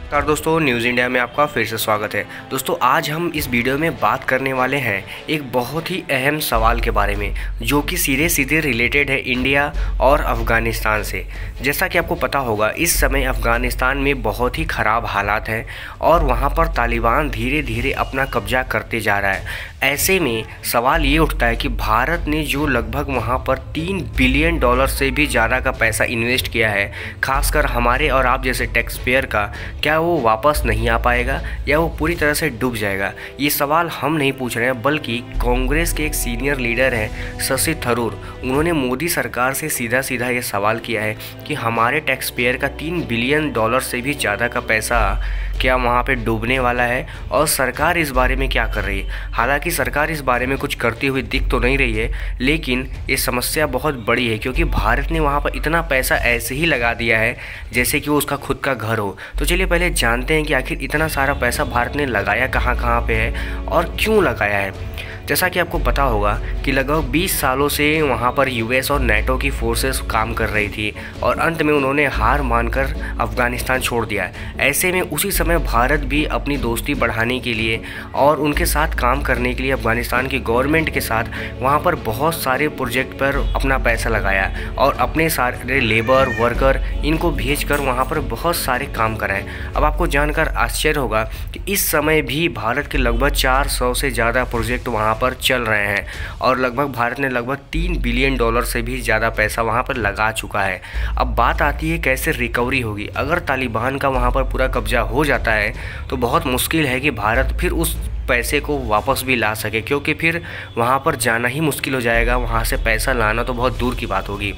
नमस्कार दोस्तों, news India में आपका फिर से स्वागत है। दोस्तों, आज हम इस वीडियो में बात करने वाले हैं एक बहुत ही अहम सवाल के बारे में, जो कि सीधे सीधे रिलेटेड है इंडिया और अफ़गानिस्तान से। जैसा कि आपको पता होगा, इस समय अफ़गानिस्तान में बहुत ही ख़राब हालात हैं और वहाँ पर तालिबान धीरे धीरे अपना कब्जा करते जा रहा है। ऐसे में सवाल ये उठता है कि भारत ने जो लगभग वहाँ पर $3 बिलियन से भी ज़्यादा का पैसा इन्वेस्ट किया है, खासकर हमारे और आप जैसे टैक्स पेयर का, क्या वो वापस नहीं आ पाएगा या वो पूरी तरह से डूब जाएगा? ये सवाल हम नहीं पूछ रहे हैं, बल्कि कांग्रेस के एक सीनियर लीडर हैं शशि थरूर। उन्होंने मोदी सरकार से सीधा सीधा ये सवाल किया है कि हमारे टैक्स पेयर का $3 बिलियन से भी ज़्यादा का पैसा क्या वहाँ पे डूबने वाला है और सरकार इस बारे में क्या कर रही है। हालांकि सरकार इस बारे में कुछ करती हुई दिख तो नहीं रही है, लेकिन ये समस्या बहुत बड़ी है, क्योंकि भारत ने वहाँ पर इतना पैसा ऐसे ही लगा दिया है जैसे कि वो उसका खुद का घर हो। तो चलिए पहले जानते हैं कि आखिर इतना सारा पैसा भारत ने लगाया कहाँ कहाँ पे है और क्यों लगाया है। जैसा कि आपको पता होगा कि लगभग 20 सालों से वहाँ पर यूएस और नेटो की फोर्सेस काम कर रही थी और अंत में उन्होंने हार मानकर अफ़गानिस्तान छोड़ दिया। ऐसे में उसी समय भारत भी अपनी दोस्ती बढ़ाने के लिए और उनके साथ काम करने के लिए अफ़गानिस्तान की गवर्नमेंट के साथ वहाँ पर बहुत सारे प्रोजेक्ट पर अपना पैसा लगाया और अपने सारे लेबर वर्कर इनको भेजकर वहाँ पर बहुत सारे काम कराए। अब आपको जानकर आश्चर्य होगा कि इस समय भी भारत के लगभग 400 से ज़्यादा प्रोजेक्ट वहाँ पर चल रहे हैं और लगभग भारत ने लगभग $3 बिलियन से भी ज़्यादा पैसा वहाँ पर लगा चुका है। अब बात आती है कैसे रिकवरी होगी। अगर तालिबान का वहाँ पर पूरा कब्जा हो जाता है तो बहुत मुश्किल है कि भारत फिर उस पैसे को वापस भी ला सके, क्योंकि फिर वहाँ पर जाना ही मुश्किल हो जाएगा, वहाँ से पैसा लाना तो बहुत दूर की बात होगी।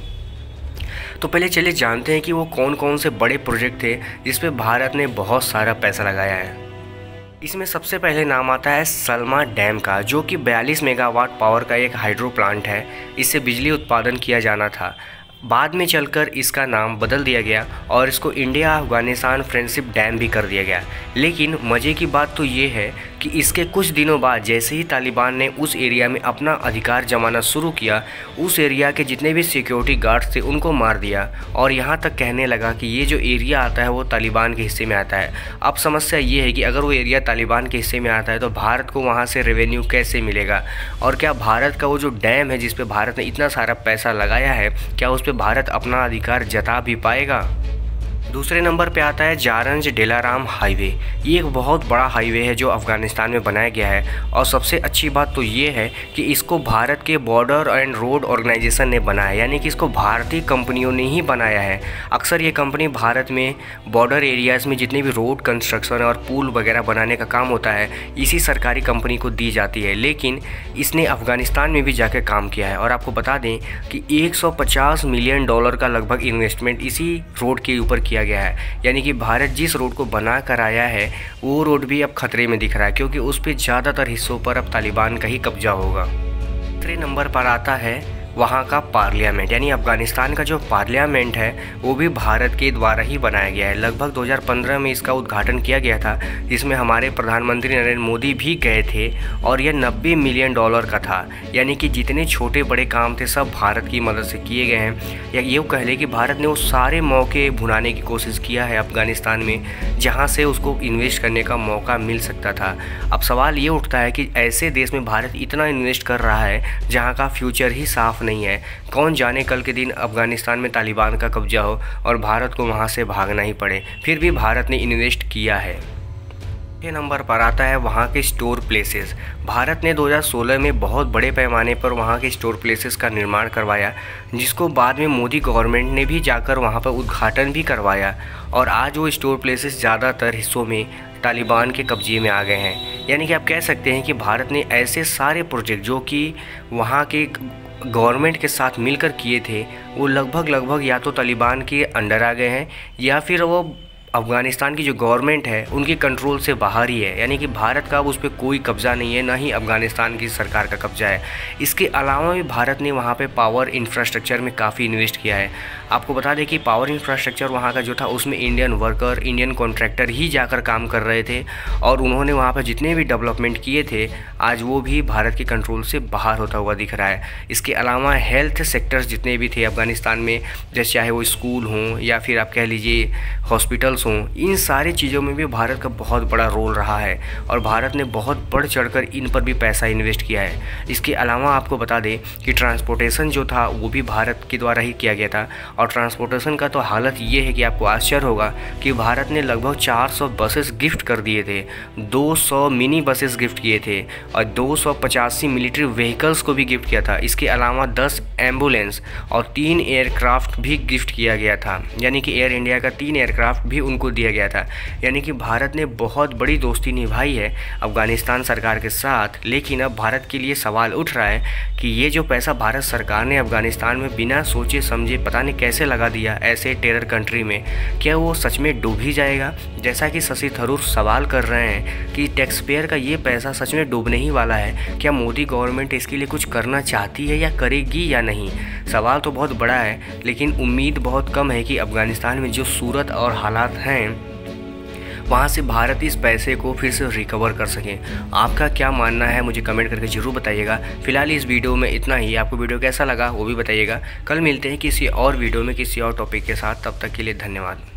तो पहले चलिए जानते हैं कि वो कौन कौन से बड़े प्रोजेक्ट थे जिस पे भारत ने बहुत सारा पैसा लगाया है। इसमें सबसे पहले नाम आता है सलमा डैम का, जो कि 42 मेगावाट पावर का एक हाइड्रो प्लांट है। इससे बिजली उत्पादन किया जाना था। बाद में चलकर इसका नाम बदल दिया गया और इसको इंडिया अफ़गानिस्तान फ्रेंडशिप डैम भी कर दिया गया। लेकिन मज़े की बात तो ये है कि इसके कुछ दिनों बाद जैसे ही तालिबान ने उस एरिया में अपना अधिकार जमाना शुरू किया, उस एरिया के जितने भी सिक्योरिटी गार्ड्स थे उनको मार दिया और यहाँ तक कहने लगा कि ये जो एरिया आता है वो तालिबान के हिस्से में आता है। अब समस्या ये है कि अगर वो एरिया तालिबान के हिस्से में आता है तो भारत को वहाँ से रेवेन्यू कैसे मिलेगा, और क्या भारत का वो जो डैम है जिस पे भारत ने इतना सारा पैसा लगाया है, क्या उस भारत अपना अधिकार जता भी पाएगा। दूसरे नंबर पे आता है जारंज डेलाराम हाईवे। ये एक बहुत बड़ा हाईवे है जो अफ़गानिस्तान में बनाया गया है और सबसे अच्छी बात तो ये है कि इसको भारत के बॉर्डर एंड रोड ऑर्गेनाइजेशन ने बनाया, यानी कि इसको भारतीय कंपनियों ने ही बनाया है। अक्सर ये कंपनी भारत में बॉर्डर एरियाज़ में जितने भी रोड कंस्ट्रक्शन और पुल वगैरह बनाने का काम होता है, इसी सरकारी कंपनी को दी जाती है। लेकिन इसने अफ़गानिस्तान में भी जाकर काम किया है और आपको बता दें कि $150 मिलियन का लगभग इन्वेस्टमेंट इसी रोड के ऊपर किया गया है। यानी कि भारत जिस रोड को बना कर आया है वो रोड भी अब खतरे में दिख रहा है, क्योंकि उस पे ज़्यादातर हिस्सों पर अब तालिबान का ही कब्जा होगा। तीसरे नंबर पर आता है वहाँ का पार्लियामेंट, यानी अफ़गानिस्तान का जो पार्लियामेंट है वो भी भारत के द्वारा ही बनाया गया है। लगभग 2015 में इसका उद्घाटन किया गया था, जिसमें हमारे प्रधानमंत्री नरेंद्र मोदी भी गए थे और यह $90 मिलियन का था। यानी कि जितने छोटे बड़े काम थे सब भारत की मदद से किए गए हैं। या ये कह लें कि भारत ने वो सारे मौके भुनाने की कोशिश किया है अफ़गानिस्तान में जहाँ से उसको इन्वेस्ट करने का मौका मिल सकता था। अब सवाल ये उठता है कि ऐसे देश में भारत इतना इन्वेस्ट कर रहा है जहाँ का फ्यूचर ही साफ नहीं है। कौन जाने कल के दिन अफ़गानिस्तान में तालिबान का कब्जा हो और भारत को वहां से भागना ही पड़े। फिर भी भारत ने इन्वेस्ट किया है। छठे नंबर पर आता है वहाँ के स्टोर प्लेसेस। भारत ने 2016 में बहुत बड़े पैमाने पर वहाँ के स्टोर प्लेसेस का निर्माण करवाया, जिसको बाद में मोदी गवर्नमेंट ने भी जाकर वहाँ पर उद्घाटन भी करवाया और आज वो स्टोर प्लेसेस ज़्यादातर हिस्सों में तालिबान के कब्जे में आ गए हैं। यानी कि आप कह सकते हैं कि भारत ने ऐसे सारे प्रोजेक्ट जो कि वहाँ के गवर्नमेंट के साथ मिलकर किए थे वो लगभग या तो तालिबान के अंडर आ गए हैं या फिर वो अफ़गानिस्तान की जो गवर्नमेंट है उनके कंट्रोल से बाहर ही है। यानी कि भारत का उस पर कोई कब्ज़ा नहीं है, ना ही अफ़गानिस्तान की सरकार का कब्ज़ा है। इसके अलावा भी भारत ने वहाँ पे पावर इंफ्रास्ट्रक्चर में काफ़ी इन्वेस्ट किया है। आपको बता दें कि पावर इंफ्रास्ट्रक्चर वहाँ का जो था उसमें इंडियन वर्कर, इंडियन कॉन्ट्रैक्टर ही जाकर काम कर रहे थे और उन्होंने वहाँ पर जितने भी डेवलपमेंट किए थे आज वो भी भारत के कंट्रोल से बाहर होता हुआ दिख रहा है। इसके अलावा हेल्थ सेक्टर्स जितने भी थे अफ़गानिस्तान में, जैसे चाहे वो स्कूल हों या फिर आप कह लीजिए हॉस्पिटल्स हॉस्पिटल्स हों, इन सारी चीज़ों में भी भारत का बहुत बड़ा रोल रहा है और भारत ने बहुत बढ़ चढ़कर इन पर भी पैसा इन्वेस्ट किया है। इसके अलावा आपको बता दें कि ट्रांसपोर्टेशन जो था वो भी भारत के द्वारा ही किया गया था। और ट्रांसपोर्टेशन का तो हालत ये है कि आपको आश्चर्य होगा कि भारत ने लगभग 400 बसेस गिफ्ट कर दिए थे, 200 मिनी बसेस गिफ्ट किए थे और 285 मिलिट्री व्हीकल्स को भी गिफ्ट किया था। इसके अलावा 10 एम्बुलेंस और 3 एयरक्राफ्ट भी गिफ्ट किया गया था, यानी कि एयर इंडिया का 3 एयरक्राफ्ट भी उनको दिया गया था। यानी कि भारत ने बहुत बड़ी दोस्ती निभाई है अफ़गानिस्तान सरकार के साथ। लेकिन अब भारत के लिए सवाल उठ रहा है कि ये जो पैसा भारत सरकार ने अफ़गानिस्तान में बिना सोचे समझे पता नहीं कैसे लगा दिया ऐसे टेरर कंट्री में, क्या वो सच में डूब ही जाएगा? जैसा कि शशि थरूर सवाल कर रहे हैं कि टैक्स पेयर का ये पैसा सच में डूबने ही वाला है, क्या मोदी गवर्नमेंट इसके लिए कुछ करना चाहती है या करेगी या नहीं? सवाल तो बहुत बड़ा है, लेकिन उम्मीद बहुत कम है कि अफ़गानिस्तान में जो सूरत और हालात हैं वहाँ से भारत इस पैसे को फिर से रिकवर कर सकें। आपका क्या मानना है मुझे कमेंट करके ज़रूर बताइएगा। फिलहाल इस वीडियो में इतना ही। आपको वीडियो कैसा लगा वो भी बताइएगा। कल मिलते हैं किसी और वीडियो में किसी और टॉपिक के साथ। तब तक के लिए धन्यवाद।